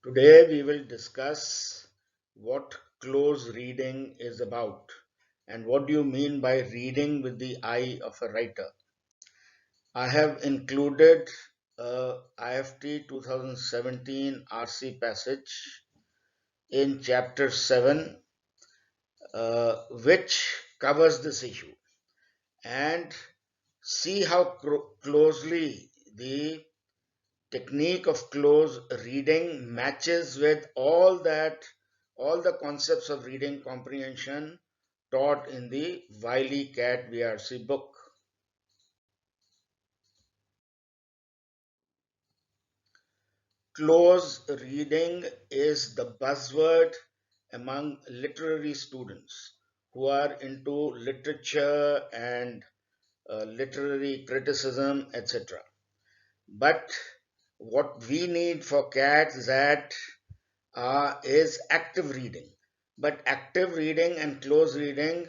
Today we will discuss what close reading is about and what do you mean by reading with the eye of a writer. I have included IFT 2017 RC passage in chapter 7 which covers this issue and see how closely the technique of close reading matches with all the concepts of reading comprehension taught in the Wiley Cat VRC book. Close reading is the buzzword among literary students who are into literature and literary criticism, etc. But what we need for cats that is active reading. But active reading and close reading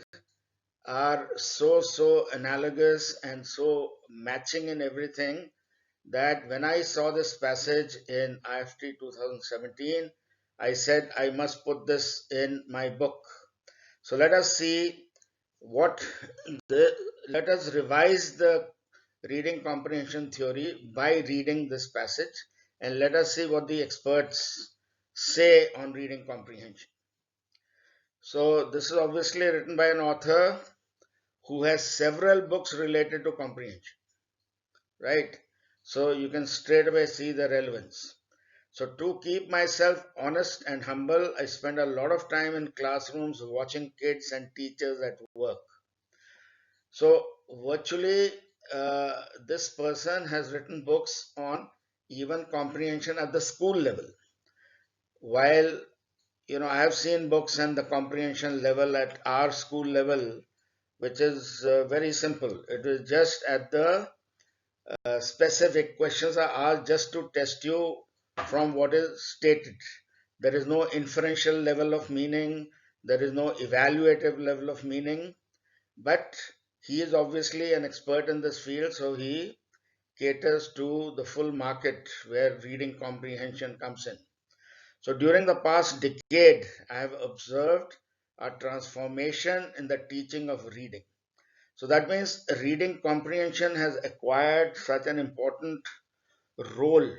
are so analogous and so matching in everything that when I saw this passage in IFT 2017, I said I must put this in my book. So let us see what let us revise the reading comprehension theory by reading this passage, and let us see what the experts say on reading comprehension. So this is obviously written by an author who has several books related to comprehension, right? So you can straight away see the relevance. So to keep myself honest and humble, I spend a lot of time in classrooms watching kids and teachers at work. So virtually, this person has written books on even comprehension at the school level. While I have seen books and the comprehension level at our school level, which is very simple. It is just at the specific questions are asked just to test you from what is stated. There is no inferential level of meaning. There is no evaluative level of meaning. But he is obviously an expert in this field, so he caters to the full market where reading comprehension comes in. So during the past decade, I have observed a transformation in the teaching of reading. So that means reading comprehension has acquired such an important role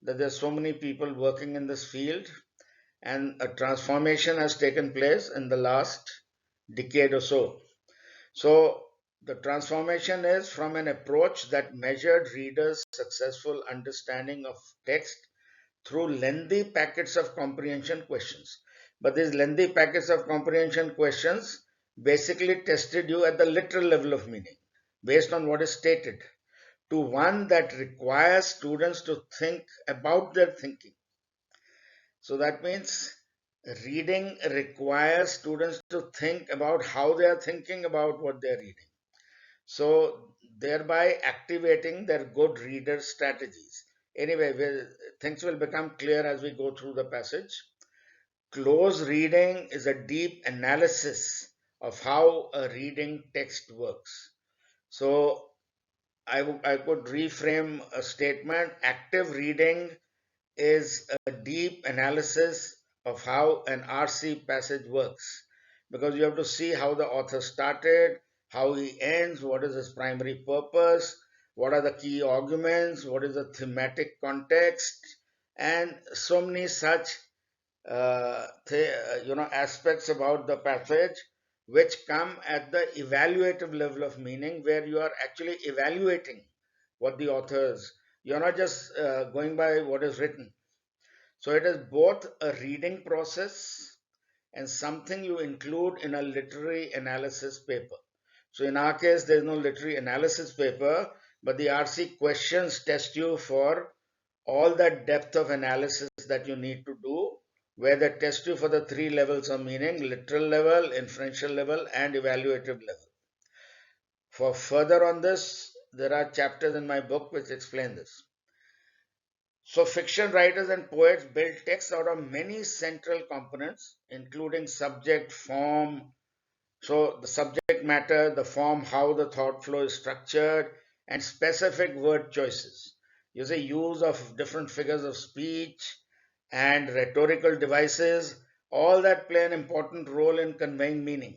that there's so many people working in this field, and a transformation has taken place in the last decade or so. So the transformation is from an approach that measured readers' successful understanding of text through lengthy packets of comprehension questions. But these lengthy packets of comprehension questions basically tested you at the literal level of meaning based on what is stated, to one that requires students to think about their thinking. So that means reading requires students to think about how they are thinking about what they are reading. So thereby activating their good reader strategies. Anyway, things will become clear as we go through the passage. Close reading is a deep analysis of how a reading text works. So I could reframe a statement. Active reading is a deep analysis of how an RC passage works, because you have to see how the author started, how he ends, what is his primary purpose, what are the key arguments, what is the thematic context, and so many such aspects about the passage which come at the evaluative level of meaning, where you are actually evaluating what the authors, you're not just going by what is written. So it is both a reading process and something you include in a literary analysis paper. So in our case, there's no literary analysis paper, but the RC questions test you for all that depth of analysis that you need to do, where they test you for the three levels of meaning: literal level, inferential level, and evaluative level. For further on this, there are chapters in my book which explain this. So fiction writers and poets build text out of many central components, including subject, form, so the subject matter, the form, how the thought flow is structured, and specific word choices. You say use of different figures of speech, and rhetorical devices, all that play an important role in conveying meaning.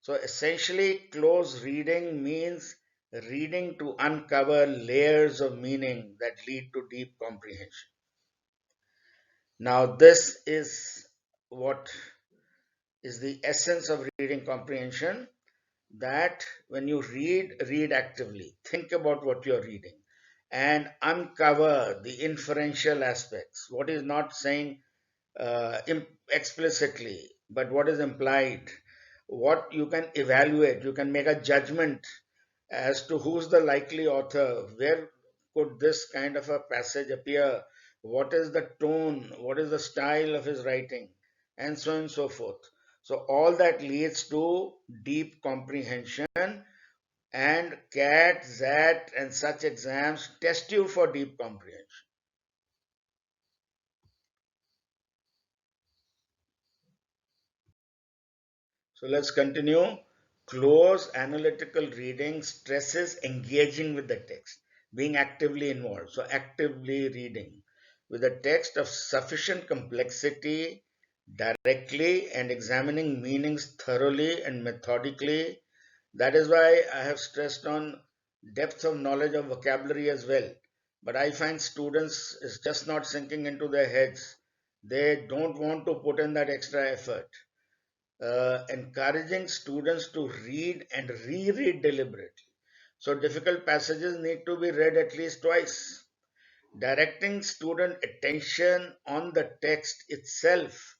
So essentially, close reading means reading to uncover layers of meaning that lead to deep comprehension. Now, this is what is the essence of reading comprehension, that when you read actively, think about what you're reading and uncover the inferential aspects, what is not saying explicitly, but what is implied, what you can evaluate, you can make a judgment as to who's the likely author, where could this kind of a passage appear, what is the tone, what is the style of his writing, and so on and so forth. So, all that leads to deep comprehension, and CAT, XAT, and such exams test you for deep comprehension. So let's continue. Close analytical reading stresses engaging with the text, being actively involved. So, actively reading with a text of sufficient complexity directly and examining meanings thoroughly and methodically. That is why I have stressed on depth of knowledge of vocabulary as well. But I find students is just not sinking into their heads. They don't want to put in that extra effort. Encouraging students to read and reread deliberately. So, difficult passages need to be read at least twice. Directing student attention on the text itself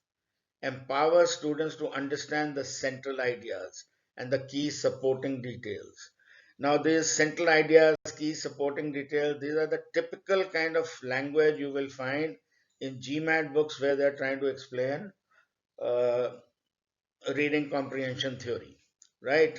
empowers students to understand the central ideas and the key supporting details. Now, these central ideas, key supporting details, these are the typical kind of language you will find in GMAT books where they're trying to explain uh, reading comprehension theory, right?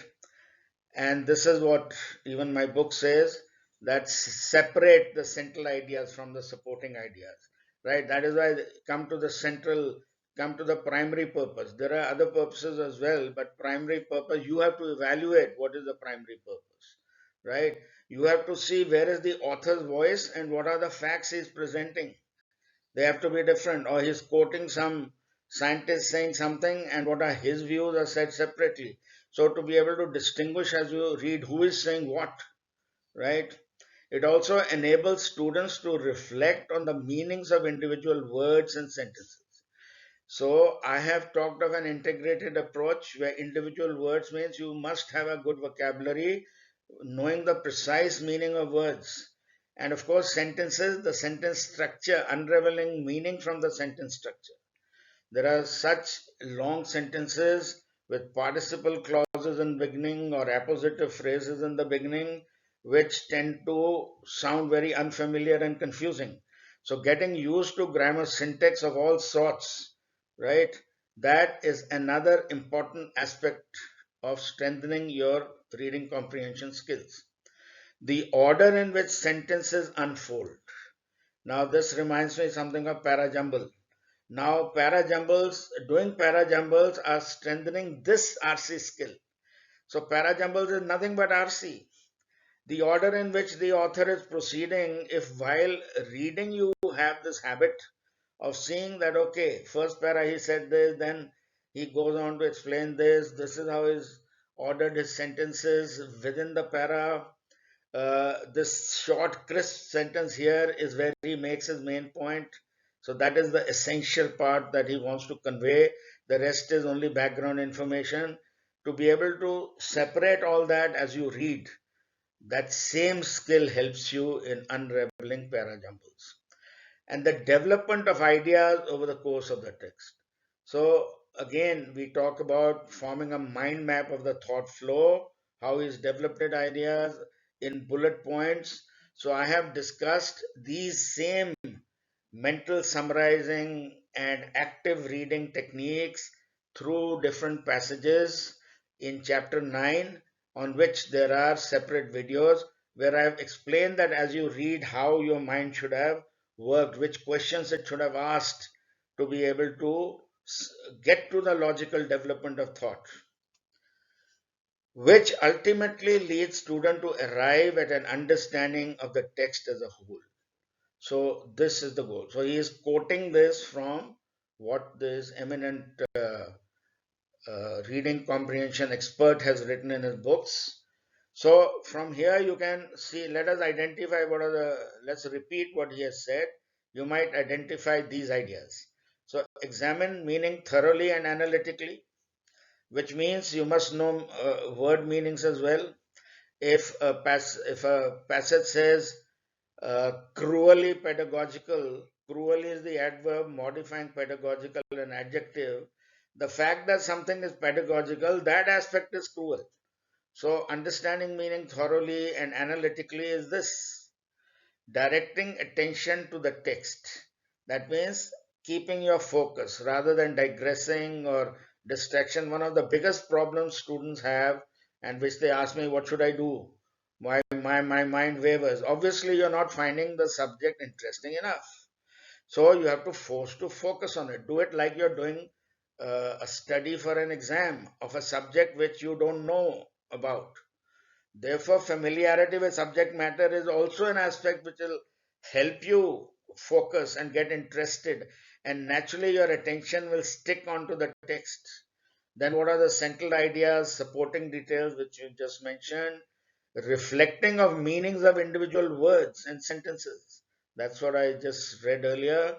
And this is what even my book says, that separate the central ideas from the supporting ideas, right? That is why come to the central, come to the primary purpose. There are other purposes as well, but primary purpose, you have to evaluate what is the primary purpose, right? You have to see where is the author's voice and what are the facts he's presenting. They have to be different, or he's quoting some scientist saying something and what are his views are said separately. So to be able to distinguish as you read who is saying what, right? It also enables students to reflect on the meanings of individual words and sentences. So I have talked of an integrated approach where individual words means you must have a good vocabulary, knowing the precise meaning of words. And of course, sentences, the sentence structure, unraveling meaning from the sentence structure. There are such long sentences with participle clauses in beginning or appositive phrases in the beginning, which tend to sound very unfamiliar and confusing. So getting used to grammar syntax of all sorts, right? That is another important aspect of strengthening your reading comprehension skills. The order in which sentences unfold. Now this reminds me something of parajumble. Now, doing parajumbles are strengthening this RC skill. So, parajumbles is nothing but RC. The order in which the author is proceeding, if while reading you have this habit of seeing that, okay, first para he said this, then he goes on to explain this is how he's ordered his sentences within the para. This short, crisp sentence here is where he makes his main point. So that is the essential part that he wants to convey. The rest is only background information. To be able to separate all that as you read, that same skill helps you in unraveling parajumbles and the development of ideas over the course of the text. So, again, we talk about forming a mind map of the thought flow, how he's developed ideas in bullet points. So, I have discussed these same mental summarizing and active reading techniques through different passages in chapter 9, on which there are separate videos where I have explained that as you read how your mind should have worked, which questions it should have asked to be able to get to the logical development of thought, which ultimately leads student to arrive at an understanding of the text as a whole. So this is the goal. So he is quoting this from what this eminent reading comprehension expert has written in his books. So from here you can see, let us identify what are the, let's repeat what he has said. You might identify these ideas. So examine meaning thoroughly and analytically, which means you must know word meanings as well. If a passage says cruelly pedagogical, cruelly is the adverb modifying pedagogical an adjective. The fact that something is pedagogical, that aspect is cruel. So understanding meaning thoroughly and analytically is this: directing attention to the text. That means keeping your focus rather than digressing or distraction. One of the biggest problems students have, and which they ask me, what should I do? My mind wavers. Obviously, you're not finding the subject interesting enough. So you have to force to focus on it. Do it like you're doing a study for an exam of a subject which you don't know about. Therefore, familiarity with subject matter is also an aspect which will help you focus and get interested, and naturally, your attention will stick onto the text. Then, what are the central ideas, supporting details, which you just mentioned? Reflecting of meanings of individual words and sentences. That's what I just read earlier.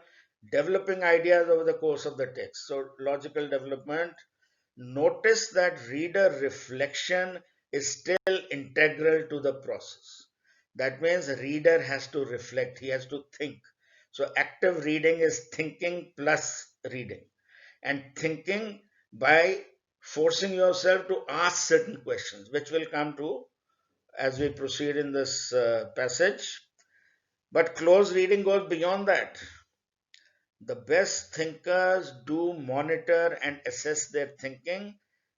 Developing ideas over the course of the text. So, logical development. Notice that reader reflection is still integral to the process. That means reader has to reflect, he has to think. So active reading is thinking plus reading. And thinking by forcing yourself to ask certain questions, which will come to as we proceed in this passage. But close reading goes beyond that. The best thinkers do monitor and assess their thinking,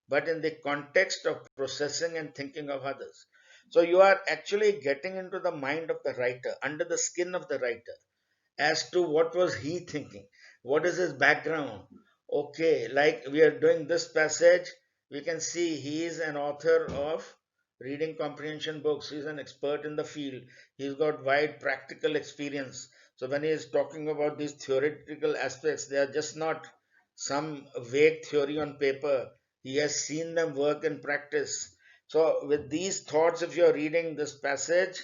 but in the context of processing and thinking of others. So you are actually getting into the mind of the writer, under the skin of the writer, as to what was he thinking, what is his background. Okay, like we are doing this passage, we can see he is an author of reading comprehension books, he's an expert in the field, he's got wide practical experience. So when he is talking about these theoretical aspects, they are just not some vague theory on paper, he has seen them work in practice. So with these thoughts, if you're reading this passage,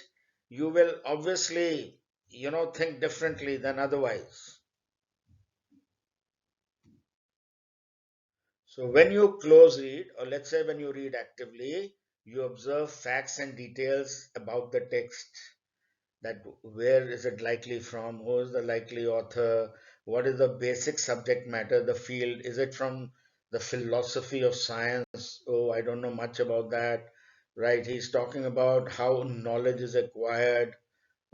you will obviously think differently than otherwise. So when you close read, or let's say when you read actively, you observe facts and details about the text, that where is it likely from, who is the likely author, what is the basic subject matter, the field, is it from the philosophy of science? Oh, I don't know much about that, right? He's talking about how knowledge is acquired.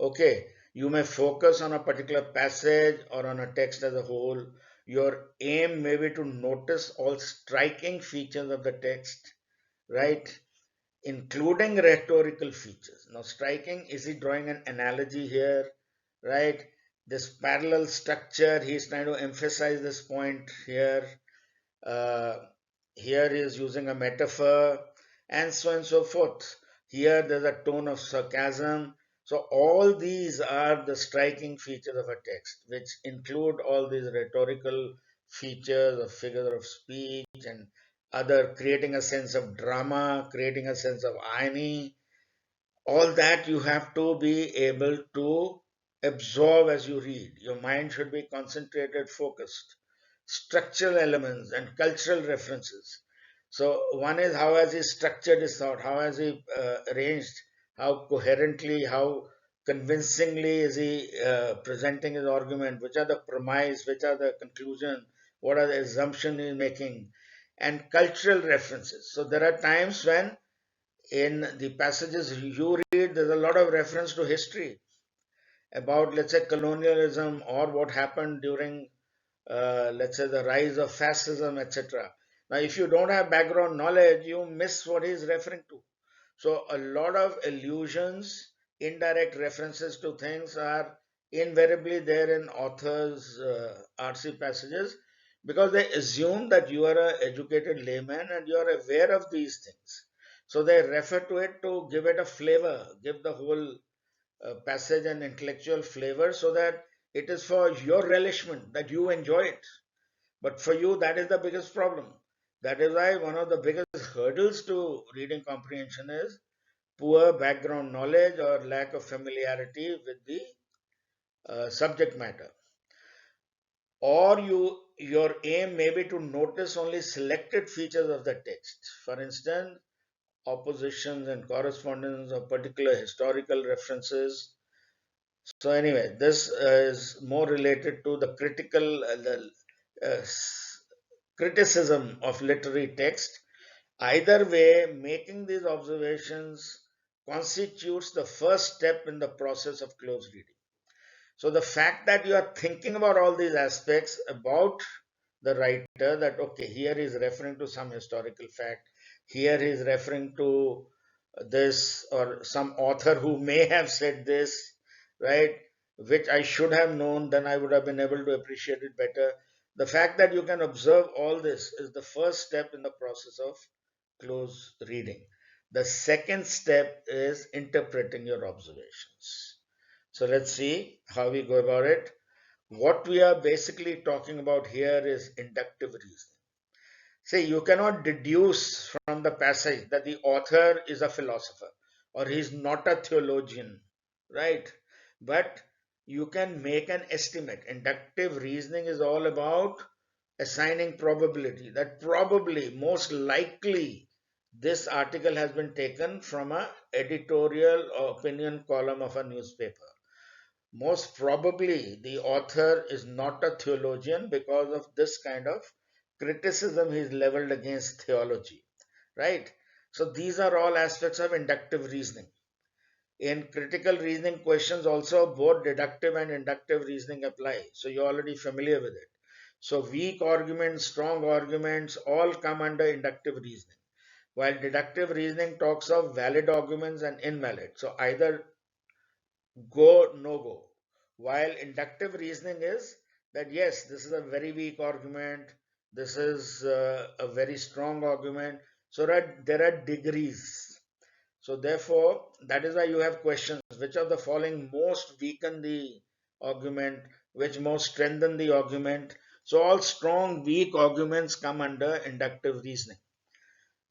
Okay, you may focus on a particular passage or on a text as a whole. Your aim may be to notice all striking features of the text, right? Including rhetorical features. Now, striking, is he drawing an analogy here, right? This parallel structure, he's trying to emphasize this point here. Uh, Here he is using a metaphor, and so on and so forth. Here there's a tone of sarcasm. So all these are the striking features of a text, which include all these rhetorical features of figure of speech and other, creating a sense of drama, creating a sense of irony. All that you have to be able to absorb as you read. Your mind should be concentrated, focused. Structural elements and cultural references. So, one is how has he structured his thought, how has he arranged, how coherently, how convincingly is he presenting his argument, which are the premise, which are the conclusion, what are the assumptions he's making, and cultural references. So, there are times when in the passages you read, there's a lot of reference to history about, let's say, colonialism or what happened during, let's say, the rise of fascism, etc. Now, if you don't have background knowledge, you miss what he's referring to. So, a lot of allusions, indirect references to things are invariably there in authors' RC passages, because they assume that you are an educated layman and you are aware of these things. So, they refer to it to give it a flavor, give the whole passage and intellectual flavor so that it is for your relishment, that you enjoy it. But for you, that is the biggest problem. That is why one of the biggest hurdles to reading comprehension is poor background knowledge or lack of familiarity with the subject matter. Or your aim may be to notice only selected features of the text. For instance, oppositions and correspondence of particular historical references. So anyway, this is more related to the criticism of literary text. Either way, making these observations constitutes the first step in the process of close reading. So the fact that you are thinking about all these aspects about the writer, that okay, here he is referring to some historical fact, here he is referring to this or some author who may have said this, right, which I should have known, then I would have been able to appreciate it better. The fact that you can observe all this is the first step in the process of close reading. The second step is interpreting your observations. So let's see how we go about it. What we are basically talking about here is inductive reasoning. See, you cannot deduce from the passage that the author is a philosopher or he's not a theologian, right? But you can make an estimate. Inductive reasoning is all about assigning probability, that probably, most likely, this article has been taken from a editorial or opinion column of a newspaper. Most probably the author is not a theologian because of this kind of criticism he is leveled against theology, right? So these are all aspects of inductive reasoning. In critical reasoning questions also, both deductive and inductive reasoning apply, so you're already familiar with it. So weak arguments, strong arguments all come under inductive reasoning, while deductive reasoning talks of valid arguments and invalid, so either go, no go. While inductive reasoning is that yes, this is a very weak argument, this is a very strong argument, so that there are degrees. So therefore, that is why you have questions: which of the following most weaken the argument, which most strengthen the argument. So all strong, weak arguments come under inductive reasoning.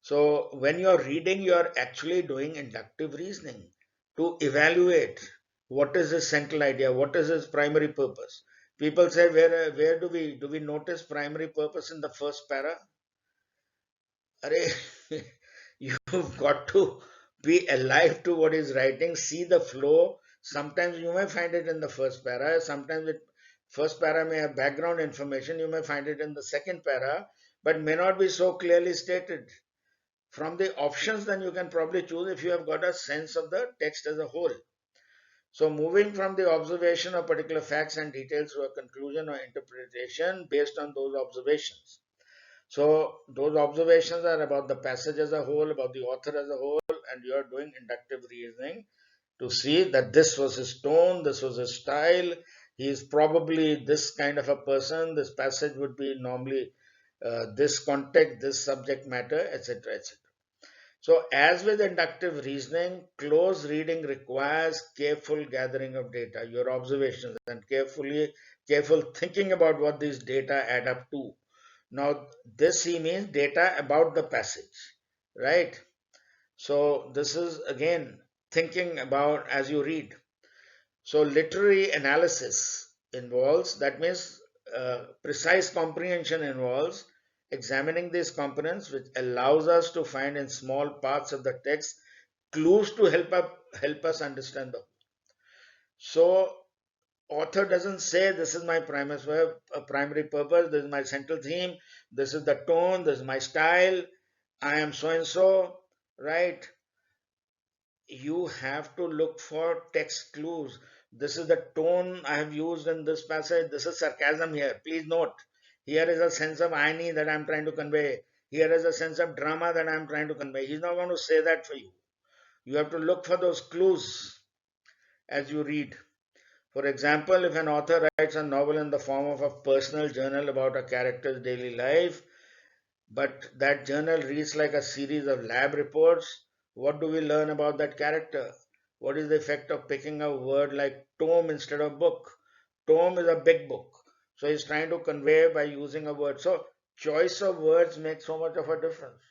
So when you're reading, you're actually doing inductive reasoning to evaluate what is his central idea, what is his primary purpose. People say, where do we notice primary purpose in the first para? Array, you've got to be alive to what he's writing, see the flow. Sometimes you may find it in the first para, sometimes it first para may have background information, you may find it in the second para, but may not be so clearly stated. From the options, then you can probably choose if you have got a sense of the text as a whole. So moving from the observation of particular facts and details to a conclusion or interpretation based on those observations. So those observations are about the passage as a whole, about the author as a whole, and you are doing inductive reasoning to see that this was his tone, this was his style, he is probably this kind of a person, this passage would be normally this context, this subject matter, etc., etc. So, as with inductive reasoning, close reading requires careful gathering of data, your observations, and careful thinking about what these data add up to. Now, this he means data about the passage, right? So, this is again thinking about as you read. So, literary analysis involves, that means precise comprehension involves examining these components, which allows us to find in small parts of the text clues to help us understand them. So, author doesn't say this is my primary purpose, this is my central theme, this is the tone, this is my style, I am so and so, right? You have to look for text clues. This is the tone I have used in this passage. This is sarcasm here. Please note, here is a sense of irony that I'm trying to convey. Here is a sense of drama that I'm trying to convey. He's not going to say that for you. You have to look for those clues as you read. For example, if an author writes a novel in the form of a personal journal about a character's daily life, but that journal reads like a series of lab reports, what do we learn about that character? What is the effect of picking a word like tome instead of book? Tome is a big book. So he's trying to convey by using a word. So choice of words makes so much of a difference.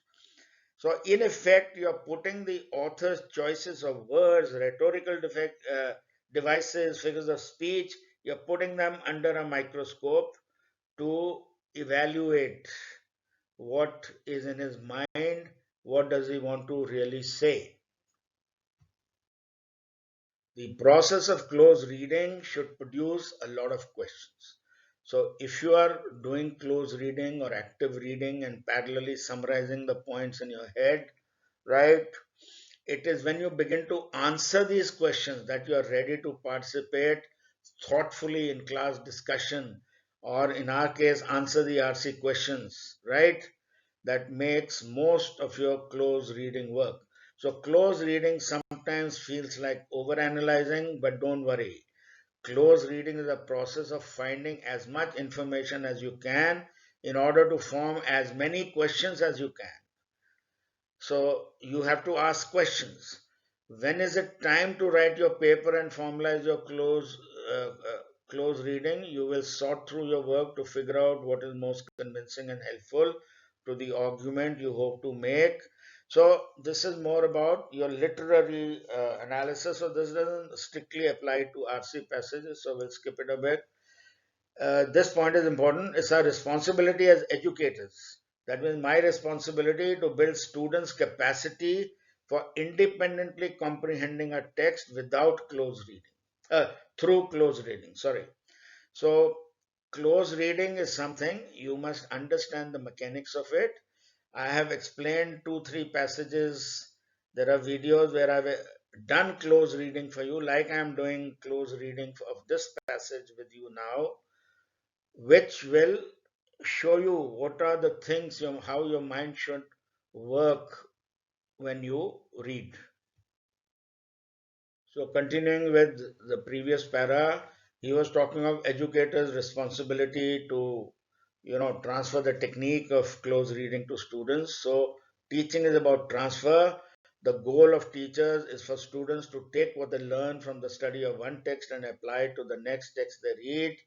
So in effect, you're putting the author's choices of words, rhetorical devices, figures of speech, you're putting them under a microscope to evaluate what is in his mind, what does he want to really say. The process of close reading should produce a lot of questions. So, if you are doing close reading or active reading and parallelly summarizing the points in your head, right, it is when you begin to answer these questions that you are ready to participate thoughtfully in class discussion, or in our case, answer the RC questions, right? That makes most of your close reading work. So, close reading sometimes feels like overanalyzing, but don't worry. Close reading is a process of finding as much information as you can in order to form as many questions as you can. So you have to ask questions. When is it time to write your paper and formalize your close reading? You will sort through your work to figure out what is most convincing and helpful to the argument you hope to make. So this is more about your literary analysis. So this doesn't strictly apply to RC passages. So we'll skip it a bit. This point is important. It's our responsibility as educators. That means my responsibility to build students' capacity for independently comprehending a text without close reading, through close reading. Sorry. So, close reading is something you must understand the mechanics of it. I have explained 2, 3 passages. There are videos where I've done close reading for you, like I'm doing close reading of this passage with you now, which will show you what are the things, how your mind should work when you read. So, continuing with the previous para, he was talking of educators' responsibility to, transfer the technique of close reading to students. So, teaching is about transfer. The goal of teachers is for students to take what they learn from the study of one text and apply it to the next text they read.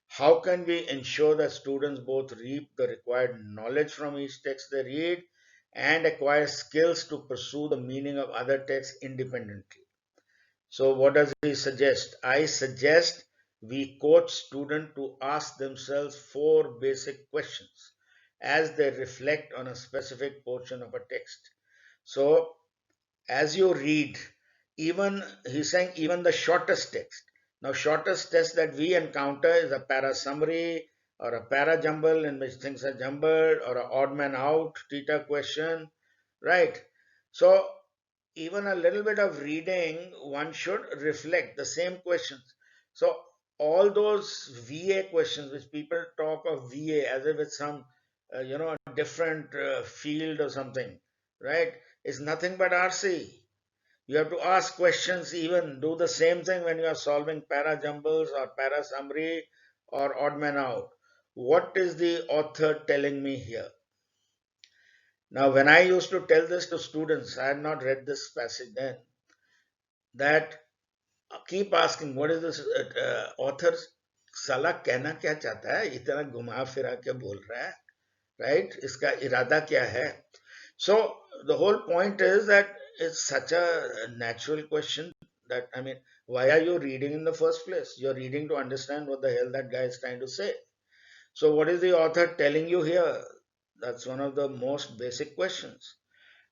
How can we ensure that students both reap the required knowledge from each text they read and acquire skills to pursue the meaning of other texts independently? So, what does he suggest? I suggest we coach students to ask themselves 4 basic questions as they reflect on a specific portion of a text. So, as you read, even he's saying even the shortest text. Now, shortest text that we encounter is a para summary or a para jumble in which things are jumbled, or a odd man out theta question, right? So even a little bit of reading, one should reflect the same questions. So all those VA questions, which people talk of VA as if it's some, different field or something, right? Is nothing but RC. You have to ask questions, even do the same thing when you are solving para jumbles or para summary or odd man out. What is the author telling me here? Now, when I used to tell this to students, I had not read this passage then, that keep asking, what is this author साला कहना क्या चाहता है, इतना घुमा फिरा के बोल रहा है, right? इसका इरादा क्या है? So the whole point is that it's such a natural question that, I mean, why are you reading in the first place? You're reading to understand what the hell that guy is trying to say. So what is the author telling you here? That's one of the most basic questions.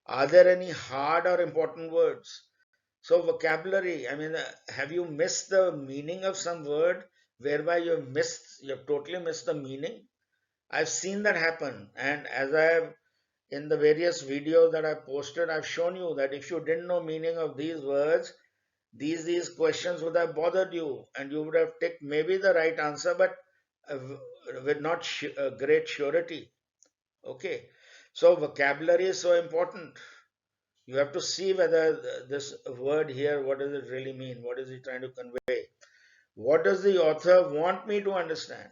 Are there any hard or important words? So vocabulary, I mean, have you missed the meaning of some word whereby you've totally missed the meaning? I've seen that happen. And as I have in the various videos that I posted, I've shown you that if you didn't know meaning of these words, these questions would have bothered you, and you would have taken maybe the right answer, but uh, with not great surety. Okay, so vocabulary is so important. You have to see whether this word here, what does it really mean? What is he trying to convey? What does the author want me to understand?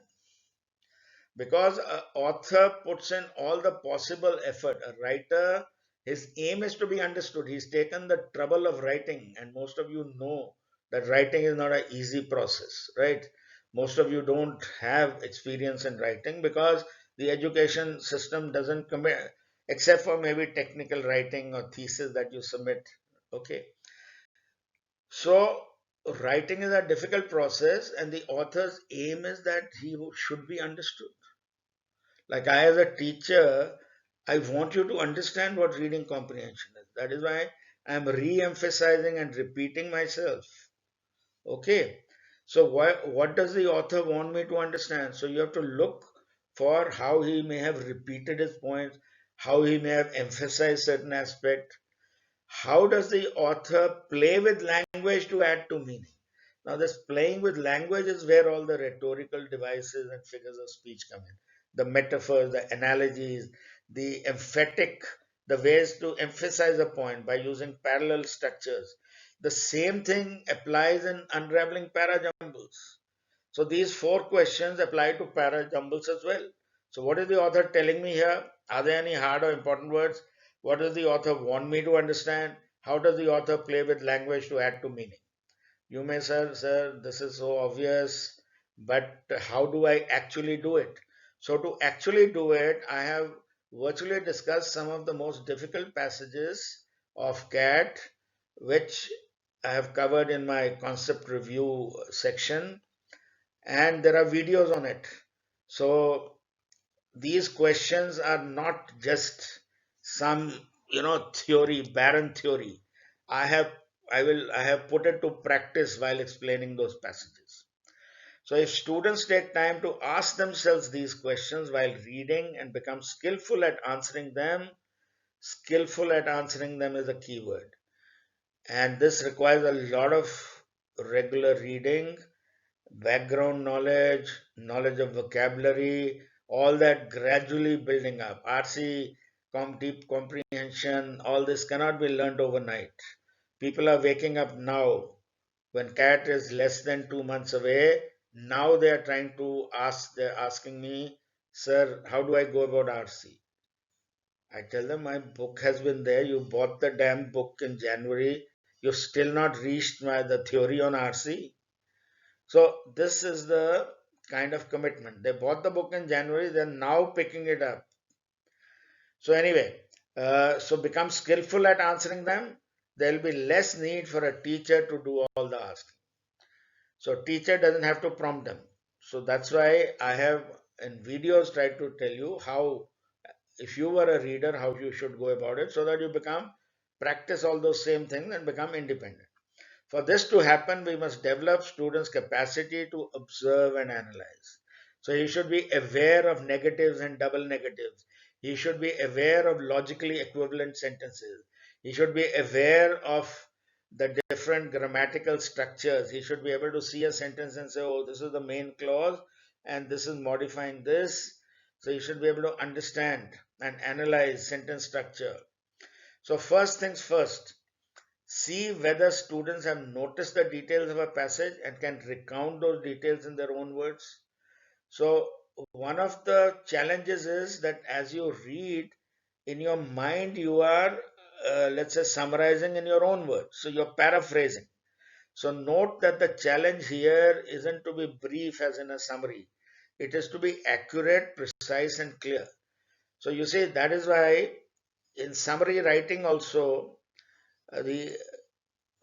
Because an author puts in all the possible effort. A writer, His aim is to be understood. He's taken the trouble of writing, and most of you know that writing is not an easy process, right? Most of you don't have experience in writing because the education system doesn't commit, except for maybe technical writing or thesis that you submit. Okay. So, writing is a difficult process, and the author's aim is that he should be understood. Like I, as a teacher, I want you to understand what reading comprehension is. That is why I am re emphasizing and repeating myself. Okay. So, what does the author want me to understand? So, you have to look for how he may have repeated his points, how he may have emphasized certain aspect. How does the author play with language to add to meaning? Now, this playing with language is where all the rhetorical devices and figures of speech come in. The metaphors, the analogies, the emphatic, the ways to emphasize a point by using parallel structures. The same thing applies in unraveling parajumbles. So these four questions apply to parajumbles as well. So what is the author telling me here? Are there any hard or important words? What does the author want me to understand? How does the author play with language to add to meaning? You may say, sir, this is so obvious, but how do I actually do it? So to actually do it, I have virtually discussed some of the most difficult passages of CAT, which I have covered in my concept review section, and there are videos on it. So these questions are not just some theory, barren theory. I have I have put it to practice while explaining those passages. So if students take time to ask themselves these questions while reading and become skillful at answering them is a key word. And this requires a lot of regular reading, background knowledge, knowledge of vocabulary, all that gradually building up. RC, deep comprehension, all this cannot be learned overnight. People are waking up now. When CAT is less than 2 months away, now they are trying to ask, they're asking me, sir, how do I go about RC? I tell them my book has been there. You bought the damn book in January. You've still not reached the theory on RC. So this is the kind of commitment. They bought the book in January, they're now picking it up. So anyway, so become skillful at answering them. There will be less need for a teacher to do all the asking. So teacher doesn't have to prompt them. So that's why I have in videos tried to tell you how, if you were a reader, how you should go about it so that you practice all those same things and become independent. For this to happen, we must develop students' capacity to observe and analyze. So he should be aware of negatives and double negatives. He should be aware of logically equivalent sentences. He should be aware of the different grammatical structures. He should be able to see a sentence and say, oh, this is the main clause and this is modifying this. So he should be able to understand and analyze sentence structure. So first things first, see whether students have noticed the details of a passage and can recount those details in their own words. So, one of the challenges is that as you read, in your mind, you are, let's say, summarizing in your own words. So, you're paraphrasing. So, note that the challenge here isn't to be brief as in a summary, it is to be accurate, precise, and clear. So, you see, that is why in summary writing also, the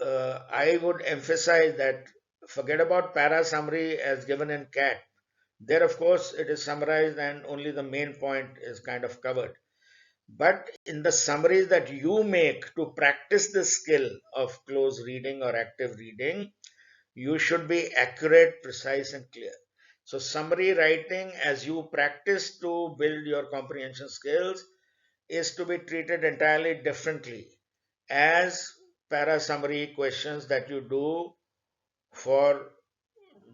I would emphasize that forget about para summary as given in CAT. There, of course, it is summarized and only the main point is kind of covered. But in the summaries that you make to practice the skill of close reading or active reading, you should be accurate, precise, and clear. So, summary writing as you practice to build your comprehension skills is to be treated entirely differently as para summary questions that you do for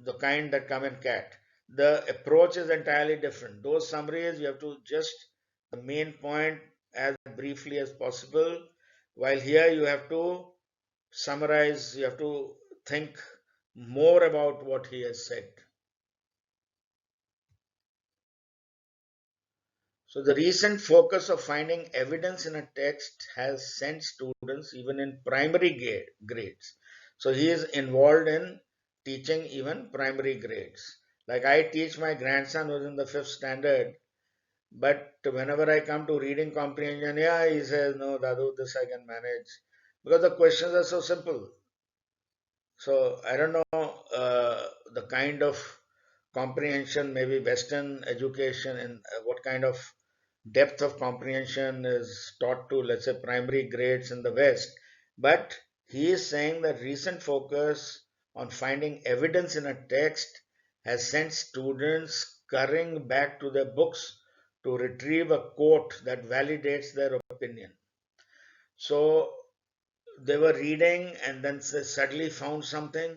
the kind that come in CAT. The approach is entirely different. Those summaries you have to just the main point as briefly as possible, while here you have to summarize, you have to think more about what he has said. So the recent focus of finding evidence in a text has sent students even in primary grades. So he is involved in teaching even primary grades. Like I teach my grandson who's in the fifth standard, but whenever I come to reading comprehension, yeah, he says, no, Dadu, this I can manage. Because the questions are so simple. So I don't know the kind of comprehension, maybe Western education, and what kind of depth of comprehension is taught to, let's say, primary grades in the West. But he is saying that recent focus on finding evidence in a text has sent students scurrying back to their books to retrieve a quote that validates their opinion. So they were reading and then suddenly found something.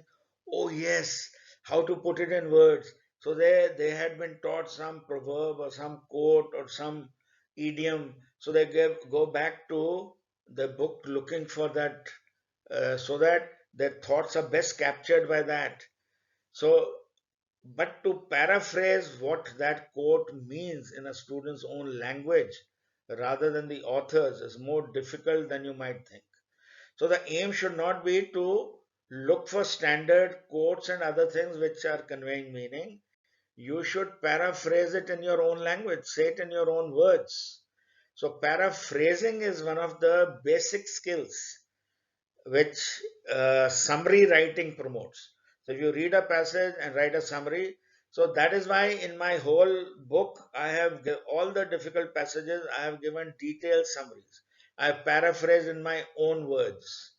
Oh, yes, how to put it in words. So they had been taught some proverb or some quote or some idiom. So they go back to the book looking for that so that their thoughts are best captured by that. So, but to paraphrase what that quote means in a student's own language rather than the author's is more difficult than you might think. So the aim should not be to look for standard quotes and other things which are conveying meaning. You should paraphrase it in your own language, say it in your own words. So paraphrasing is one of the basic skills which summary writing promotes. So if you read a passage and write a summary, so that is why in my whole book I have all the difficult passages I have given detailed summaries. I have paraphrased in my own words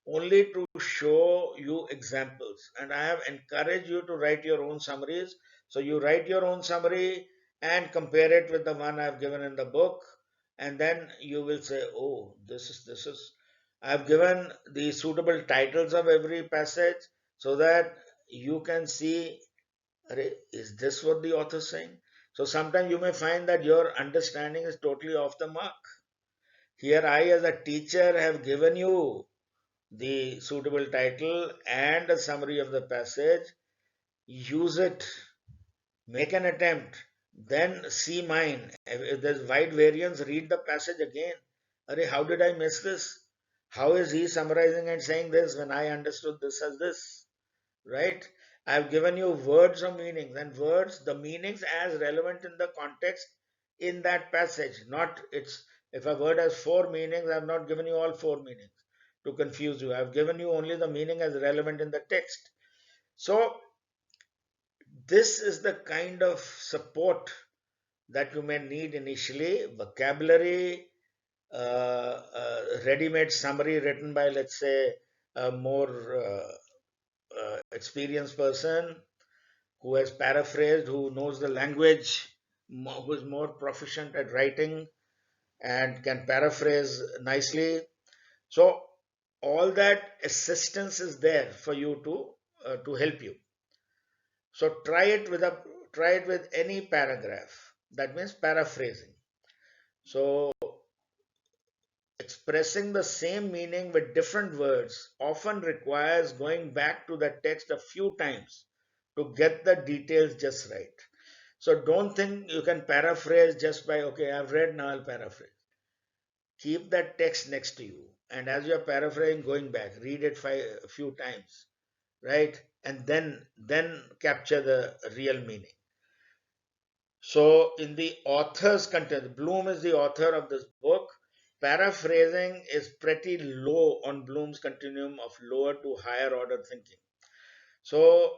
only to show you examples, and I have encouraged you to write your own summaries. So you write your own summary and compare it with the one I've given in the book, and then you will say, oh, this is I've given the suitable titles of every passage so that you can see, is this what the author is saying? So sometimes you may find that your understanding is totally off the mark. Here I as a teacher have given you the suitable title and a summary of the passage. Use it, make an attempt, then see mine. If there's wide variance, read the passage again. Array, how did I miss this? How is he summarizing and saying this when I understood this as this? Right? I've given you words or meanings, and words, the meanings as relevant in the context in that passage. Not it's if a word has four meanings, I've not given you all four meanings to confuse you. I've given you only the meaning as relevant in the text. So this is the kind of support that you may need initially. Vocabulary, ready-made summary written by, let's say, a more experienced person who has paraphrased, who knows the language, who is more proficient at writing and can paraphrase nicely. So all that assistance is there for you to help you. So try it with any paragraph. That means paraphrasing. So expressing the same meaning with different words often requires going back to the text a few times to get the details just right. So don't think you can paraphrase just by, okay, I've read, now I'll paraphrase. Keep that text next to you. And as you're paraphrasing, going back, read it a few times, right? And then capture the real meaning. So, in the author's content, Bloom is the author of this book. Paraphrasing is pretty low on Bloom's continuum of lower to higher order thinking. So,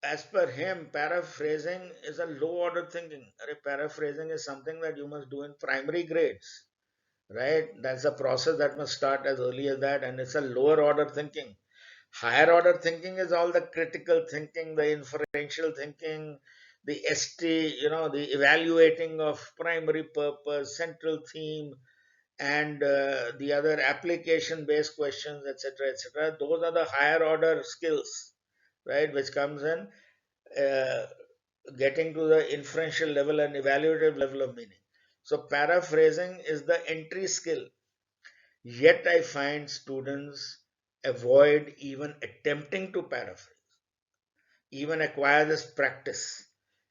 as per him, paraphrasing is a low order thinking. Paraphrasing is something that you must do in primary grades, right? That's a process that must start as early as that, and it's a lower order thinking. Higher order thinking is all the critical thinking, the inferential thinking, the ST, the evaluating of primary purpose, central theme, and the other application based questions, etc., etc. Those are the higher order skills, right, which comes in uh, getting to the inferential level and evaluative level of meaning. So, paraphrasing is the entry skill. Yet, I find students avoid even attempting to paraphrase, even acquire this practice.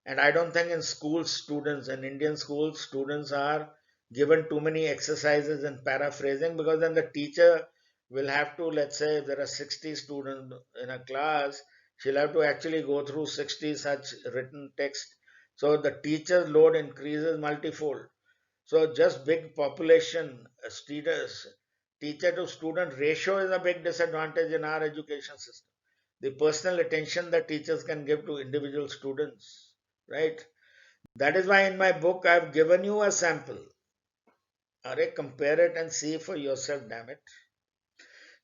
And I don't think in school students, in Indian schools, students are given too many exercises in paraphrasing, because then the teacher will have to, let's say, if there are 60 students in a class, she'll have to actually go through 60 such written text. So the teacher's load increases multifold. So just big population, students, teacher to student ratio is a big disadvantage in our education system. The personal attention that teachers can give to individual students, right? That is why in my book I've given you a sample. Array, compare it and see for yourself, damn it.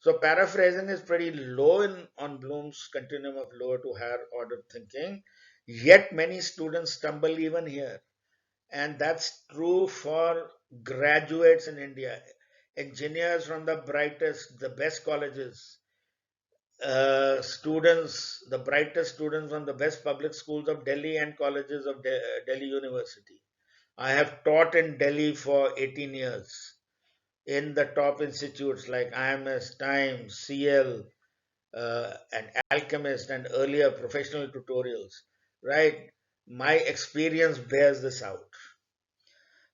So paraphrasing is pretty low on Bloom's continuum of lower to higher order thinking. Yet many students stumble even here. And that's true for graduates in India, engineers from the brightest, the best colleges, students, the brightest students from the best public schools of Delhi and colleges of Delhi University. I have taught in Delhi for 18 years in the top institutes like IMS, Times, CL, and Alchemist, and earlier professional tutorials, right? My experience bears this out.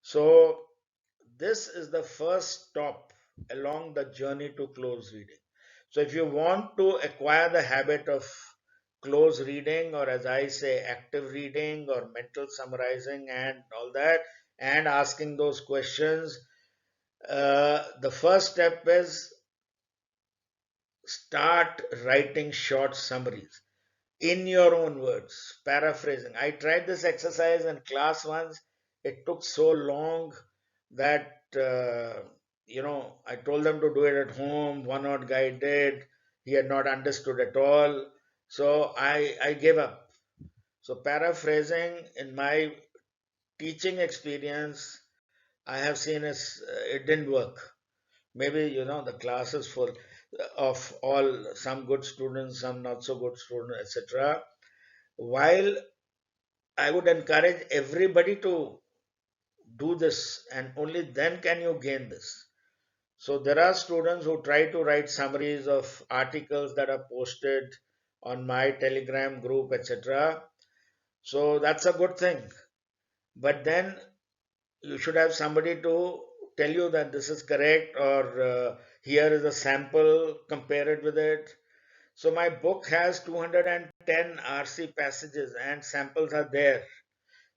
So, this is the first stop along the journey to close reading. So, if you want to acquire the habit of close reading, or as I say, active reading or mental summarizing and all that, and asking those questions, the first step is start writing short summaries in your own words, paraphrasing. I tried this exercise in class once. It took so long that, I told them to do it at home. One odd guy did. He had not understood at all. So I gave up. So, paraphrasing, in my teaching experience, I have seen it didn't work. Maybe, the class is full of all, some good students, some not so good students, etc. While I would encourage everybody to do this, and only then can you gain this. So there are students who try to write summaries of articles that are posted on my Telegram group, etc. So that's a good thing. But then you should have somebody to tell you that this is correct, or here is a sample, compare it with it. So my book has 210 RC passages and samples are there.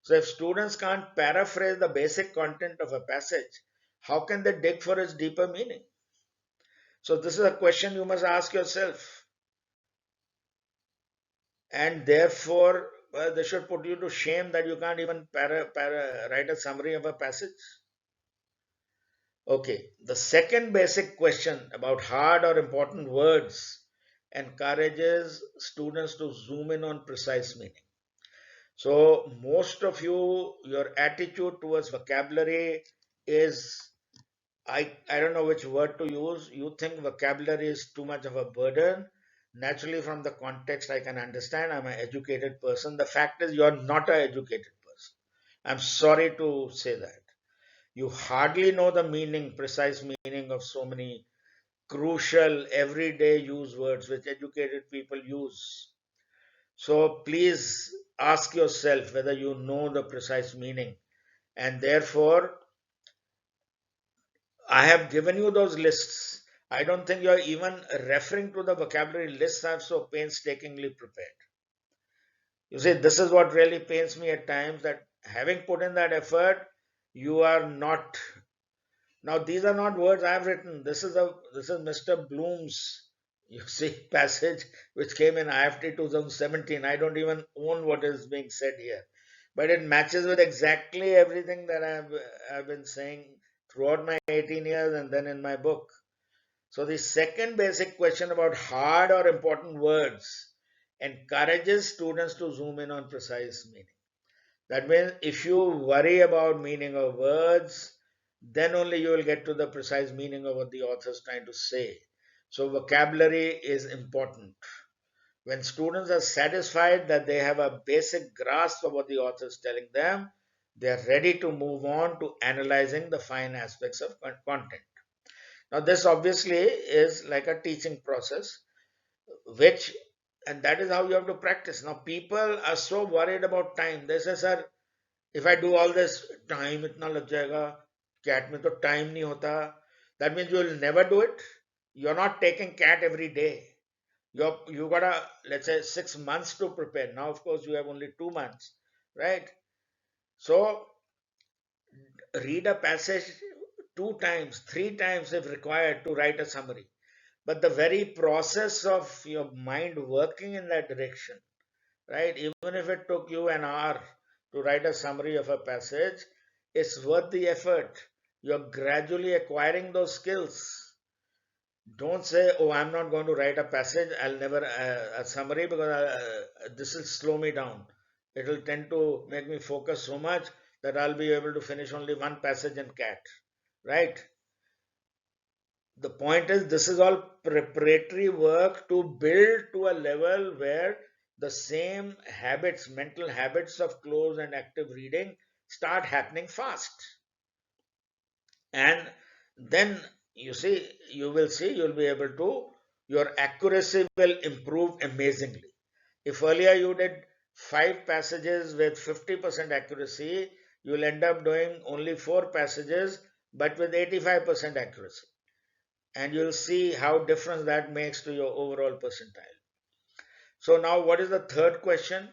So if students can't paraphrase the basic content of a passage, how can they dig for its deeper meaning? So this is a question you must ask yourself. And therefore, they should put you to shame that you can't even write a summary of a passage. Okay, the second basic question about hard or important words encourages students to zoom in on precise meaning. So most of you, your attitude towards vocabulary is, I don't know which word to use. You think vocabulary is too much of a burden. Naturally, from the context, I can understand. I'm an educated person. The fact is, you're not an educated person. I'm sorry to say that. You hardly know the meaning, precise meaning of so many crucial everyday use words which educated people use. So please ask yourself whether you know the precise meaning. And therefore, I have given you those lists. I don't think you're even referring to the vocabulary lists I've so painstakingly prepared. You see, this is what really pains me at times, that having put in that effort, you are not. Now, these are not words I've written. This is Mr. Bloom's, you see, passage which came in IFT 2017. I don't even own what is being said here, but it matches with exactly everything that I've been saying throughout my 18 years and then in my book. So the second basic question about hard or important words encourages students to zoom in on precise meaning. That means if you worry about meaning of words, then only you will get to the precise meaning of what the author is trying to say. So vocabulary is important. When students are satisfied that they have a basic grasp of what the author is telling them, they are ready to move on to analyzing the fine aspects of content. Now, this obviously is like a teaching process, which And that is how you have to practice. Now, people are so worried about time. They say, sir, if I do all this, time itna lag jayega, cat mein to time nahi hota. That means you will never do it. You're not taking cat every day. You got a, let's say, 6 months to prepare. Now, of course, you have only 2 months, right? So read a passage 2 times, 3 times if required to write a summary. But the very process of your mind working in that direction, right? Even if it took you an hour to write a summary of a passage, it's worth the effort. You're gradually acquiring those skills. Don't say, "Oh, I'm not going to write a passage. I'll never a summary because this will slow me down. It will tend to make me focus so much that I'll be able to finish only one passage in cat." Right? The point is, this is all preparatory work to build to a level where the same habits, mental habits of close and active reading start happening fast. And then you'll be able to, your accuracy will improve amazingly. If earlier you did 5 passages with 50% accuracy, you'll end up doing only 4 passages but with 85% accuracy, and you'll see how difference that makes to your overall percentile. So now what is the third question?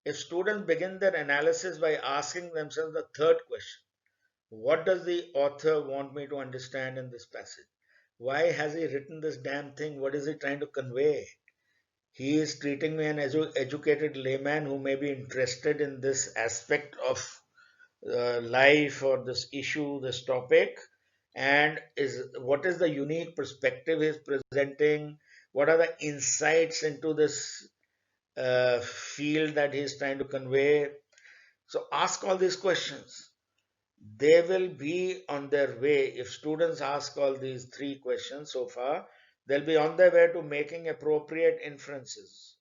If students begin their analysis by asking themselves the third question, what does the author want me to understand in this passage? Why has he written this damn thing? What is he trying to convey? He is treating me an educated layman who may be interested in this aspect of life or this issue, this topic, and is what is the unique perspective he's presenting? What are the insights into this field that he's trying to convey? So ask all these questions. They will be on their way. If students ask all these 3 questions so far, they'll be on their way to making appropriate inferences.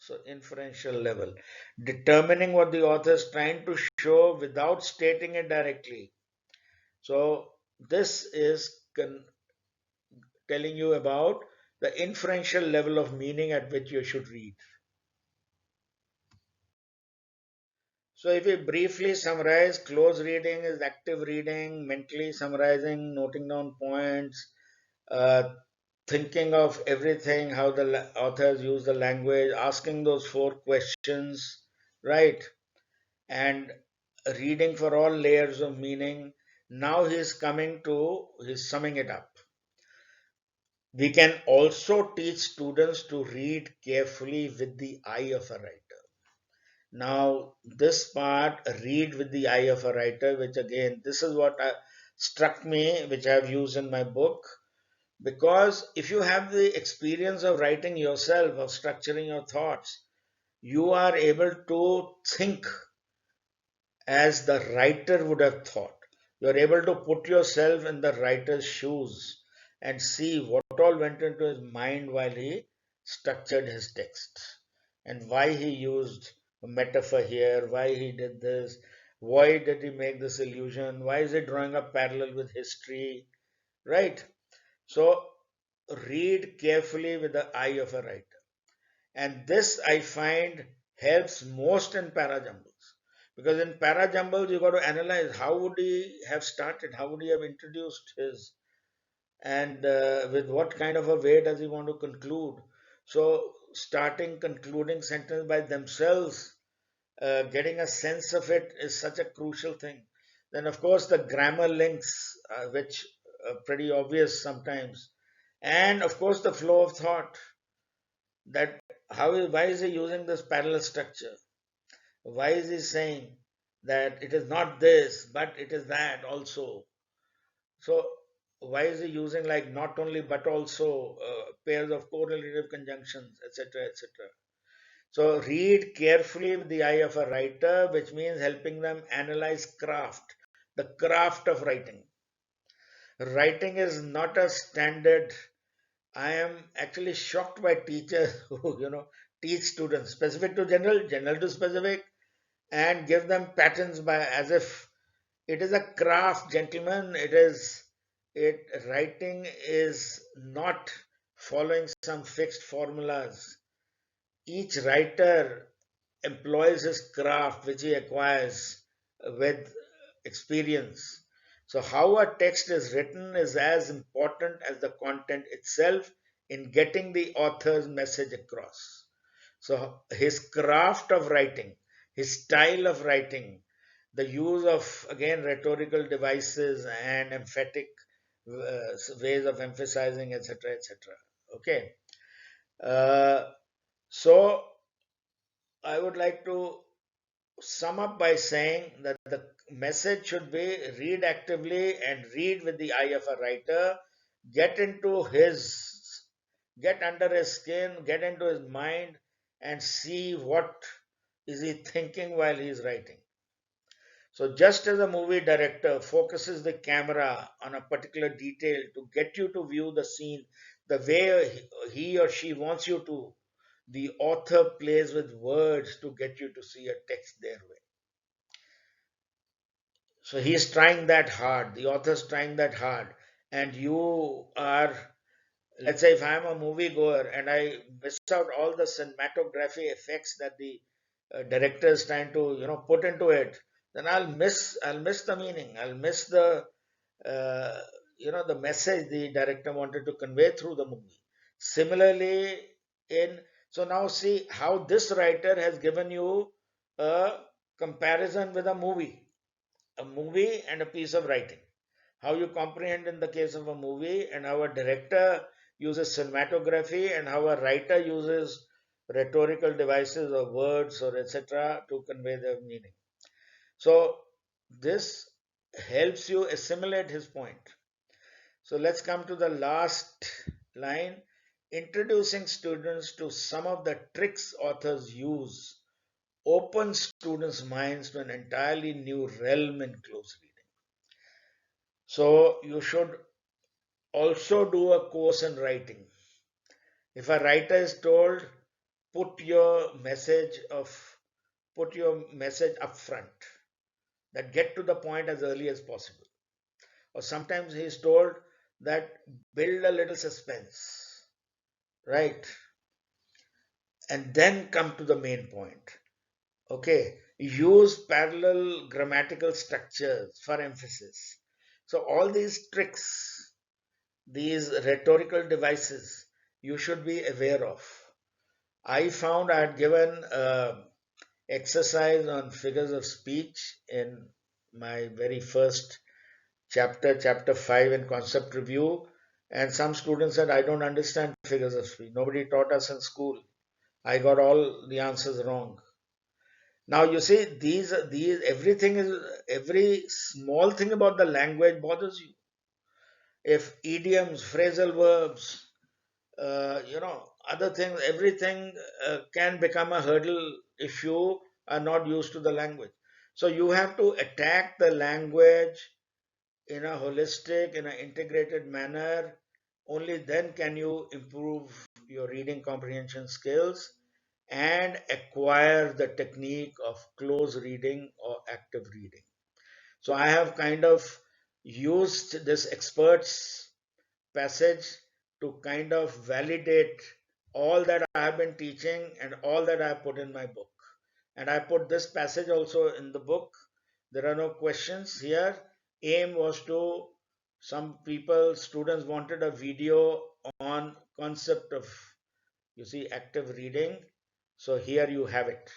So, inferential level, determining what the author is trying to show without stating it directly. So, this is telling you about the inferential level of meaning at which you should read. So, if we briefly summarize, close reading is active reading, mentally summarizing, noting down points, uh, thinking of everything, how the authors use the language, asking those 4 questions, right? And reading for all layers of meaning. Now he's summing it up. We can also teach students to read carefully with the eye of a writer. Now, this part, read with the eye of a writer, which again, this is what struck me, which I have used in my book. Because if you have the experience of writing yourself, of structuring your thoughts, you are able to think as the writer would have thought. You're able to put yourself in the writer's shoes and see what all went into his mind while he structured his text, and why he used a metaphor here, why he did this, why did he make this illusion, why is he drawing a parallel with history, right? So, read carefully with the eye of a writer. And this I find helps most in parajumbles. Because in parajumbles, you got to analyze how would he have started, how would he have introduced his, and with what kind of a way does he want to conclude. So, starting, concluding sentence by themselves, getting a sense of it is such a crucial thing. Then, of course, the grammar links, which are pretty obvious sometimes, and of course, the flow of thought, that why is he using this parallel structure? Why is he saying that it is not this but it is that also? So why is he using like not only but also, pairs of correlative conjunctions, etc., etc.? So read carefully with the eye of a writer, which means helping them analyze craft, the craft of writing. Writing is not a standard. I am actually shocked by teachers who, teach students specific to general, general to specific, and give them patterns by as if it is a craft, gentlemen. Writing is not following some fixed formulas. each writer employs his craft which he acquires with experience. So, how a text is written is as important as the content itself in getting the author's message across. So, his craft of writing, his style of writing, the use of again rhetorical devices and emphatic ways of emphasizing, etc., etc. Okay. Uh, so, I would like to sum up by saying that the message should be read actively and read with the eye of a writer, get into his, get under his skin, get into his mind, and see what is he thinking while he's writing. So, just as a movie director focuses the camera on a particular detail to get you to view the scene the way he or she wants you to, the author plays with words to get you to see a text their way. So he's trying that hard, the author's trying that hard, and you are, let's say, if I'm a movie goer and I miss out all the cinematography effects that the director is trying to, put into it, then I'll miss the meaning, I'll miss the, uh, the message the director wanted to convey through the movie. Similarly, in so now see how this writer has given you a comparison with a movie and a piece of writing. How you comprehend in the case of a movie, and how a director uses cinematography, and how a writer uses rhetorical devices or words or etc. to convey their meaning. So, this helps you assimilate his point. So, let's come to the last line, introducing students to some of the tricks authors use opens students' minds to an entirely new realm in close reading. So you should also do a course in writing. If a writer is told, put your message of put your message up front, that get to the point as early as possible. Or sometimes he is told that build a little suspense, right? And then come to the main point. Okay, use parallel grammatical structures for emphasis. So all these tricks, these rhetorical devices, you should be aware of. I found I had given exercise on figures of speech in my very first chapter, chapter 5 in concept review, and some students said, I don't understand figures of speech. Nobody taught us in school. I got all the answers wrong. Now you see, these everything is every small thing about the language bothers you. If idioms, phrasal verbs, other things, everything can become a hurdle if you are not used to the language. So you have to attack the language in a holistic, in an integrated manner. Only then can you improve your reading comprehension skills and acquire the technique of close reading or active reading. So I have kind of used this experts passage to kind of validate all that I have been teaching and all that I have put in my book. And I put this passage also in the book. There are no questions here. Aim was to, some people, students wanted a video on concept of, active reading. So here you have it.